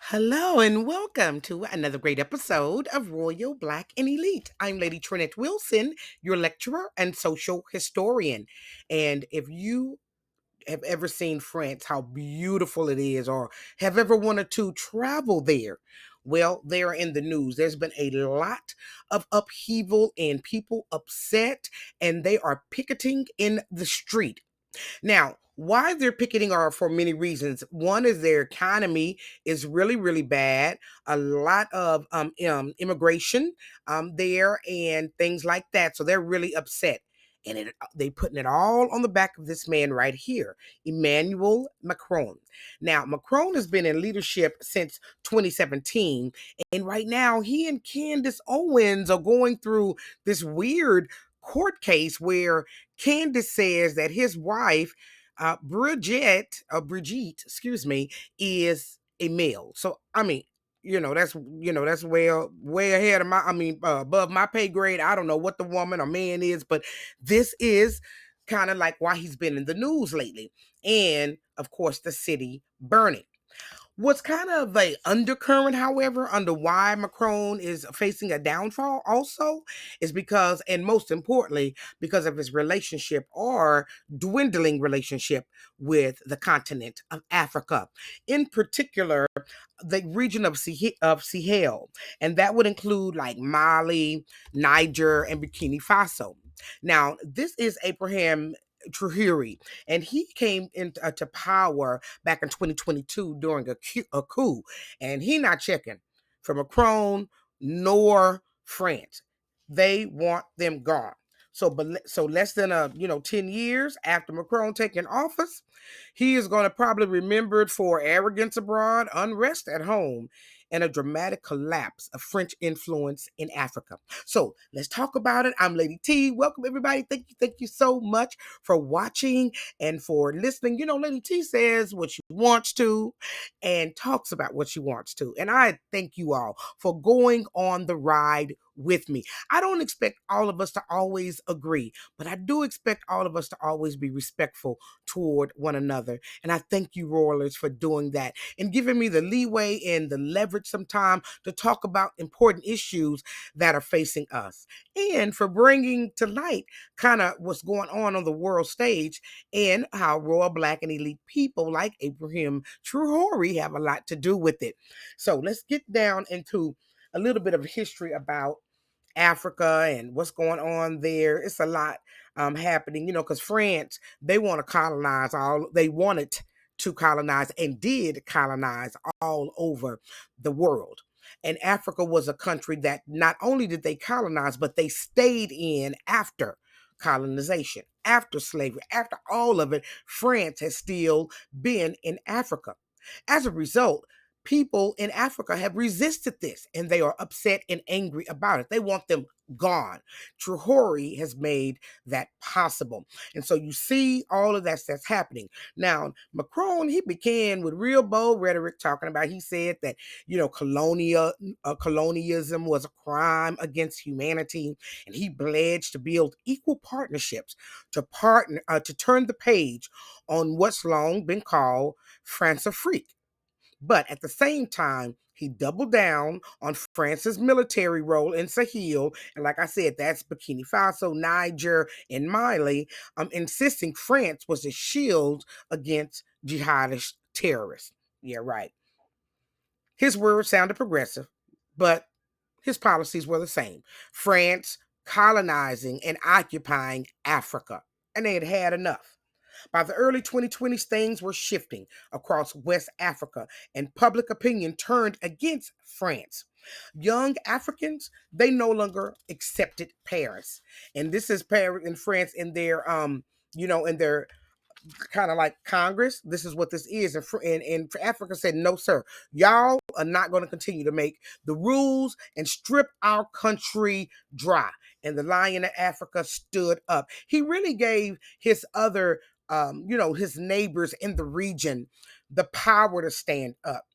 Hello and welcome to another great episode of Royal Black and Elite. I'm Lady TrenettWilson, your lecturer and social historian. And if you have ever seen France, how beautiful it is, or have ever wanted to travel there, well, they're in the news. There's been a lot of upheaval and people upset, and they are picketing in the street. Now, why they're picketing are for many reasons. One is their economy is really, really bad. A lot of immigration there and things like that. So they're really upset. And they putting it all on the back of this man right here, Emmanuel Macron. Now, Macron has been in leadership since 2017. And right now, he and Candace Owens are going through this weird court case where Candace says that his wife, Brigitte, excuse me, is a male. So I mean, that's way ahead of above my pay grade. I don't know what the woman or man is, but this is kind of like why he's been in the news lately, and of course the city burning. What's kind of a undercurrent, however, under why Macron is facing a downfall also is because, and most importantly, because of his relationship or dwindling relationship with the continent of Africa. In particular, the region of Sahel, and that would include like Mali, Niger, and Burkina Faso. Now, this is Abraham Traore, and he came into power back in 2022 during a coup, and he not checking for Macron nor France. They want them gone. So less than 10 years after Macron taking office, he is going to probably remembered for arrogance abroad, unrest at home, and a dramatic collapse of French influence in Africa. So let's talk about it. I'm Lady T. Welcome everybody. Thank you so much for watching and for listening. Lady T says what she wants to and talks about what she wants to. And I thank you all for going on the ride with me. I don't expect all of us to always agree, but I do expect all of us to always be respectful toward one another. And I thank you, Royalers, for doing that and giving me the leeway and the leverage sometime to talk about important issues that are facing us, and for bringing to light kind of what's going on the world stage and how royal black and elite people like Abraham Traore have a lot to do with it. So let's get down into a little bit of history about Africa and what's going on there. It's a lot happening, because France, they wanted to colonize and did colonize all over the world. And Africa was a country that not only did they colonize, but they stayed in after colonization, after slavery, after all of it. France has still been in Africa. As a result, people in Africa have resisted this and they are upset and angry about it. They want them gone. Traore has made that possible. And so you see all of that's happening. Now, Macron, he began with real bold rhetoric talking about, he said that, colonialism was a crime against humanity. And he pledged to build equal partnerships to turn the page on what's long been called France-Afrique. But at the same time, he doubled down on France's military role in Sahel. And like I said, that's Burkina Faso, Niger, and Mali, insisting France was a shield against jihadist terrorists. Yeah, right. His words sounded progressive, but his policies were the same. France colonizing and occupying Africa. And they had had enough. By the early 2020s, things were shifting across West Africa, and public opinion turned against France. Young Africans, they no longer accepted Paris. And this is Paris in France in their in their kind of like Congress. This is what this is. And Africa said, no, sir, y'all are not going to continue to make the rules and strip our country dry. And the Lion of Africa stood up. He really gave his other, his neighbors in the region the power to stand up.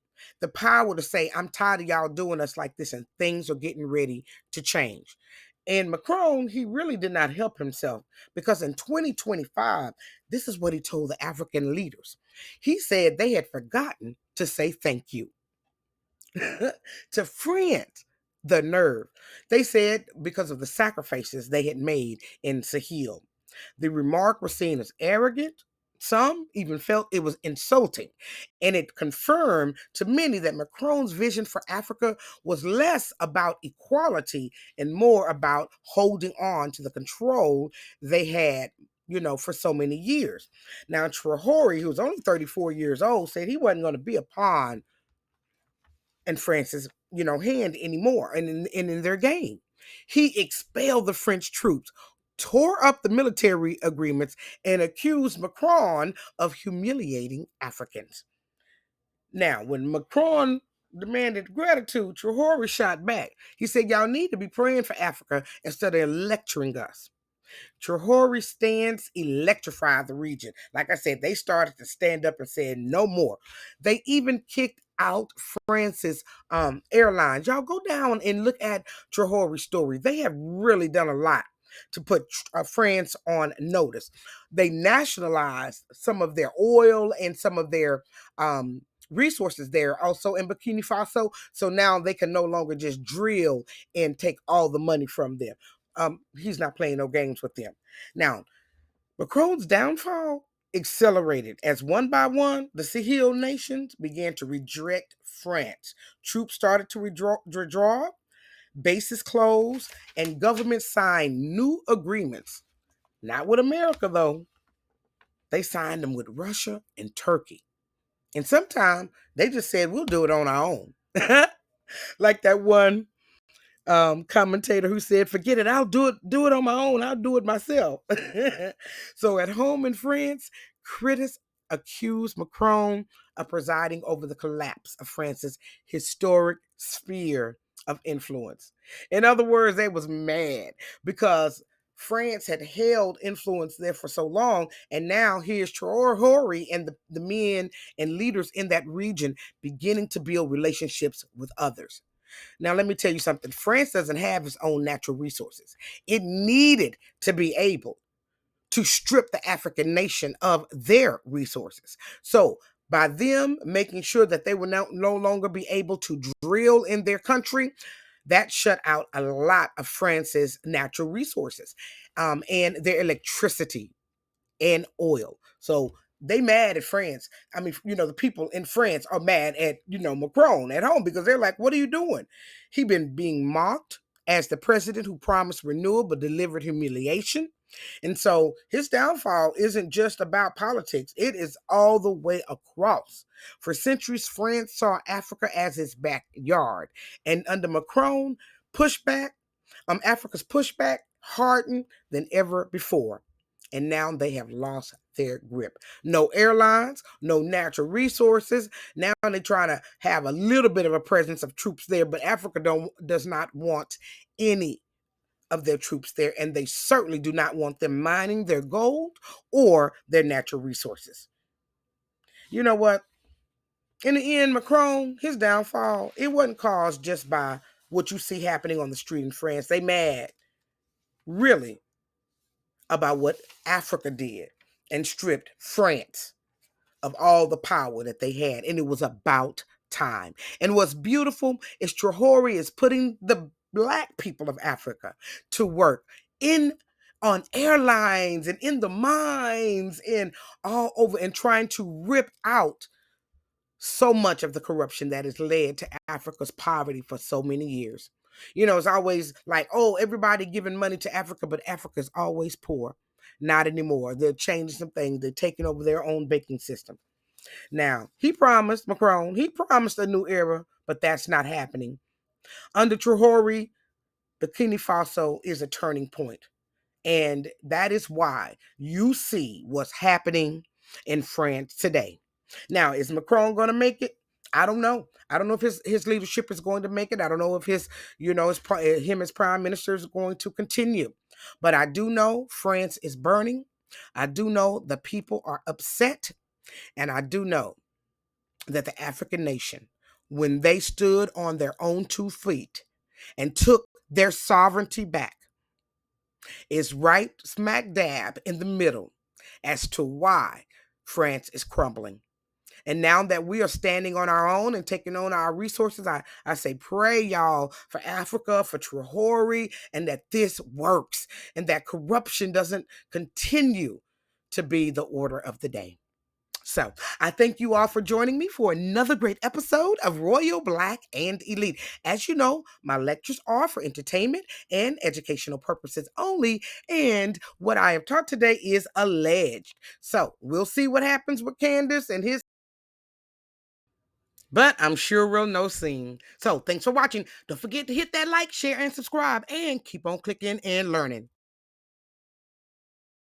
The power to say, I'm tired of y'all doing us like this, and things are getting ready to change. And Macron, he really did not help himself, because in 2025, this is what he told the African leaders. He said they had forgotten to say thank you. to France. The nerve. They said because of the sacrifices they had made in Sahel. The remark was seen as arrogant. Some even felt it was insulting. And it confirmed to many that Macron's vision for Africa was less about equality and more about holding on to the control they had, for so many years. Now, Traore, who was only 34 years old, said he wasn't going to be a pawn in France's, hand anymore and in their game. He expelled the French troops, tore up the military agreements, and accused Macron of humiliating Africans. Now, when Macron demanded gratitude, Traore shot back. He said, y'all need to be praying for Africa instead of lecturing us. Traore's stance electrified the region. Like I said, they started to stand up and said no more. They even kicked out France's airlines. Y'all go down and look at Traore's story. They have really done a lot to put France on notice. They nationalized some of their oil and some of their resources there also in Burkina Faso. So now they can no longer just drill and take all the money from them. He's not playing no games with them. Now, Macron's downfall accelerated as one by one, the Sahel nations began to reject France. Troops started to withdraw, bases closed, and governments signed new agreements. Not with America, though. They signed them with Russia and Turkey. And sometimes they just said, we'll do it on our own. Like that one commentator who said, forget it, I'll do it on my own. I'll do it myself. So at home in France, critics accused Macron of presiding over the collapse of France's historic sphere of influence. In other words, they was mad because France had held influence there for so long, and now here's Traore and the men and leaders in that region beginning to build relationships with others. Now, let me tell you something. France doesn't have its own natural resources. It needed to be able to strip the African nation of their resources. So, by them making sure that they would no longer be able to drill in their country, that shut out a lot of France's natural resources and their electricity and oil. So they mad at France. I mean, the people in France are mad at, Macron at home because they're like, what are you doing? He been being mocked as the president who promised renewal but delivered humiliation. And so his downfall isn't just about politics. It is all the way across. For centuries, France saw Africa as its backyard. And under Macron, Africa's pushback hardened than ever before. And now they have lost their grip. No airlines, no natural resources. Now they're trying to have a little bit of a presence of troops there, but Africa does not want any of their troops there, and they certainly do not want them mining their gold or their natural resources. You know what? In the end, Macron, his downfall, it wasn't caused just by what you see happening on the street in France. They mad, really, about what Africa did and stripped France of all the power that they had. And it was about time. And what's beautiful is Traore is putting the Black people of Africa to work on airlines and in the mines and all over and trying to rip out so much of the corruption that has led to Africa's poverty for so many years. It's always like, oh, everybody giving money to Africa, but Africa's always poor. Not anymore. They're changing some things. They're taking over their own banking system. Now, Macron, he promised a new era, but that's not happening. Under Traore, Burkina Faso is a turning point. And that is why you see what's happening in France today. Now, is Macron going to make it? I don't know. I don't know if his leadership is going to make it. I don't know if him as prime minister is going to continue. But I do know France is burning. I do know the people are upset. And I do know that the African nation, when they stood on their own 2 feet and took their sovereignty back, is right smack dab in the middle as to why France is crumbling. And now that we are standing on our own and taking on our resources, I say pray, y'all, for Africa, for Trahori, and that this works and that corruption doesn't continue to be the order of the day. So I thank you all for joining me for another great episode of Royal Black and Elite. As you know, my lectures are for entertainment and educational purposes only, and what I have taught today is alleged. So we'll see what happens with Candace and his, but I'm sure we'll know soon. So thanks for watching. Don't forget to hit that like, share, and subscribe, and keep on clicking and learning.